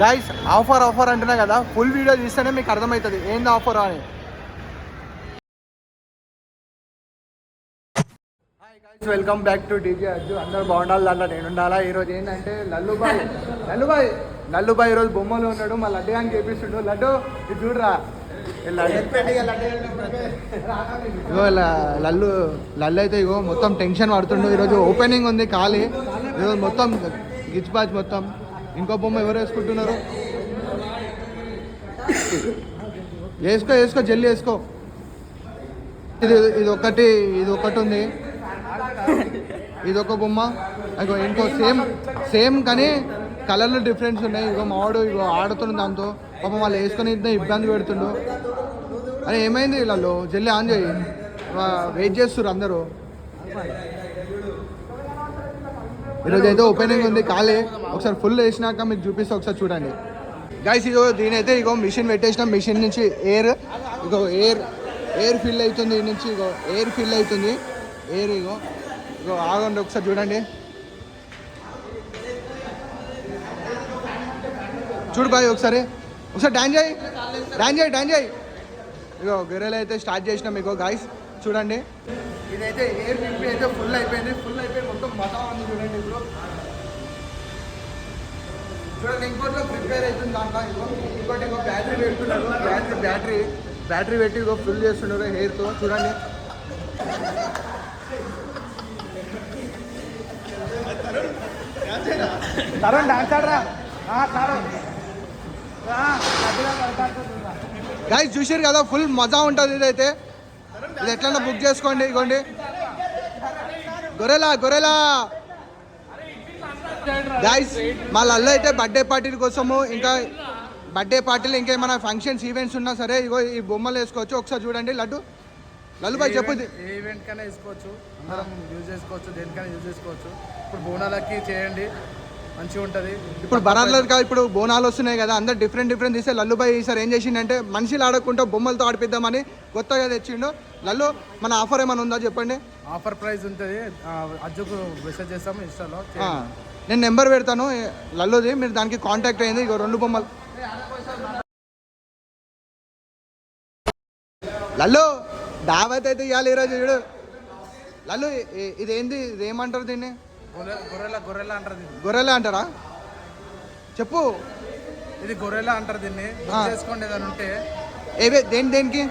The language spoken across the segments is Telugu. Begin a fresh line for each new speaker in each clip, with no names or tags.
గైస్ ఆఫర్ అంటున్నా కదా, ఫుల్ వీడియో తీస్తేనే మీకు అర్థమవుతుంది ఏంది ఆఫర్ అని. Hi guys, welcome back to DJ Ajju. అందరూ బాగుండాలి, దాంట్లో నేను ఉండాలా. ఈరోజు ఏంటంటే లల్లుబాయ్ ఈరోజు బొమ్మలు ఉన్నాడు, మా లడ్డు అని చేపిస్తుండు. లడ్డు ఇది చూడరా, ఇగో లల్లు అయితే ఇగో మొత్తం టెన్షన్ పడుతుండు. ఈరోజు ఓపెనింగ్ ఉంది ఖాళీ, ఈరోజు మొత్తం గిచ్ బాచ్ మొత్తం. ఇంకో బొమ్మ ఎవరు వేసుకుంటున్నారు? వేసుకో జల్లి వేసుకో. ఇది ఒకటి ఉంది, ఇది ఒక బొమ్మ. ఇగో ఇంకో సేమ్ కానీ కలర్లు డిఫరెన్స్ ఉన్నాయి. ఇగో మావాడు ఇగో ఆడుతుండు దాంతో, పాపం వాళ్ళు వేసుకొని ఇబ్బంది పెడుతుండు. అరే ఏమైంది వీళ్ళు? జల్లి ఆన్ చేయి, వెయిట్ చేస్తున్నారు అందరూ. ఈరోజు అయితే ఓపెనింగ్ ఉంది ఖాళీ, ఒకసారి ఫుల్ వేసినాక మీకు చూపిస్తే ఒకసారి చూడండి గైస్. ఇగో దీనైతే ఇగో మిషన్ పెట్టేసిన, మిషన్ నుంచి ఎయిర్ ఫిల్ అవుతుంది. ఈ నుంచి ఇగో ఎయిర్ ఫిల్ అవుతుంది. ఇగో ఆగండి ఒకసారి చూడండి. చూడు బాయ్, ఒకసారి డాన్స్ చేయి. ఇగో గొర్రెలు అయితే స్టార్ట్ చేసినాం. ఇగో గాయస్ చూడండి, ఇదైతే ఎయిర్ ఫిల్ అయితే ఫుల్ అయిపోయింది మొత్తం మజా ఉంది. చూడండి ఇప్పుడు ఇంకోట్లో ప్రిపేర్ అవుతుంది దాంట్లో. ఇంకోటి బ్యాటరీ పెడుతున్నారు, బ్యాటరీ పెట్టి ఇగో ఫుల్ చేస్తున్నారు హెయిర్తో. చూడండి తరుణ్ డాన్స్ ఆడరా. గైస్ చూసారు కదా, ఫుల్ మజా ఉంటుంది. ఇదైతే ఇది ఎట్లన్నా బుక్ చేసుకోండి. ఇగోండి గొర్రెలా గైస్. మా లల్లు అయితే బర్త్డే పార్టీల కోసము, ఇంకా బర్త్డే పార్టీలు ఇంకా ఏమైనా ఫంక్షన్స్ ఈవెంట్స్ ఉన్నా సరే ఇగో ఈ బొమ్మలు వేసుకోవచ్చు. ఒకసారి చూడండి లల్లు బాయ్ చెప్పు.
ఏ ఈవెంట్ కైనా వేసుకోవచ్చు, అందరం యూజ్ చేసుకోవచ్చు, దేనికైనా యూజ్ చేసుకోవచ్చు. ఇప్పుడు బోనాలకి చేయండి, మంచిగా ఉంటుంది.
ఇప్పుడు బరాల్లో ఇప్పుడు బోనాలు వస్తున్నాయి కదా, అందరు డిఫరెంట్ తీస్తే లల్లుబాయ్ ఈసారి ఏం చేసిండంటే మనుషులు ఆడకుండా బొమ్మలతో ఆడిపిద్దామని కొత్తగా తెచ్చిండు. లల్లు మన ఆఫర్ ఏమైనా ఉందా చెప్పండి?
ఆఫర్ ప్రైస్ ఉంటుంది, అజ్జుకు మెసేజ్ చేస్తాము ఇన్స్టాలో.
నేను నెంబర్ పెడతాను లల్లుది, మీరు దానికి కాంటాక్ట్ అయ్యింది. ఇగో 2 బొమ్మలు. లల్లు దావత్ అయితే ఇవ్వాలి ఈరోజు. చూడు లల్లు, ఇదేంది, ఇదేమంటారు దీన్ని?
గొర్రెలా అంటారు.
గొర్రెలా అంటారా? చెప్పు.
ఇది గొర్రెలా అంటారు దీన్ని. చేసుకోండి ఏదైనా ఉంటే.
దేనికి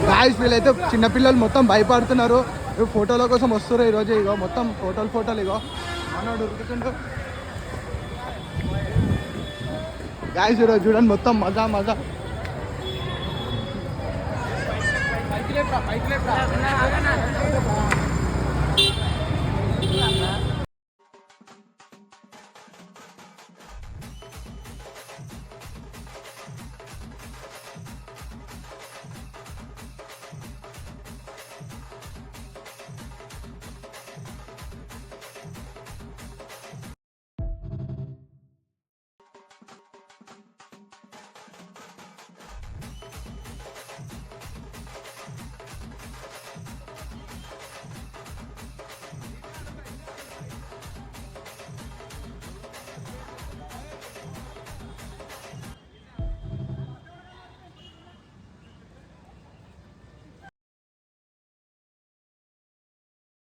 గాయస్? వీళ్ళైతే చిన్నపిల్లలు మొత్తం భయపడుతున్నారు. ఫోటోల కోసం వస్తున్నారు ఈరోజు. ఇగో మొత్తం ఫోటోలు ఇగో మనోడు ఉరుకుతుండు. గాయస్ ఈరోజు చూడండి మొత్తం మజా.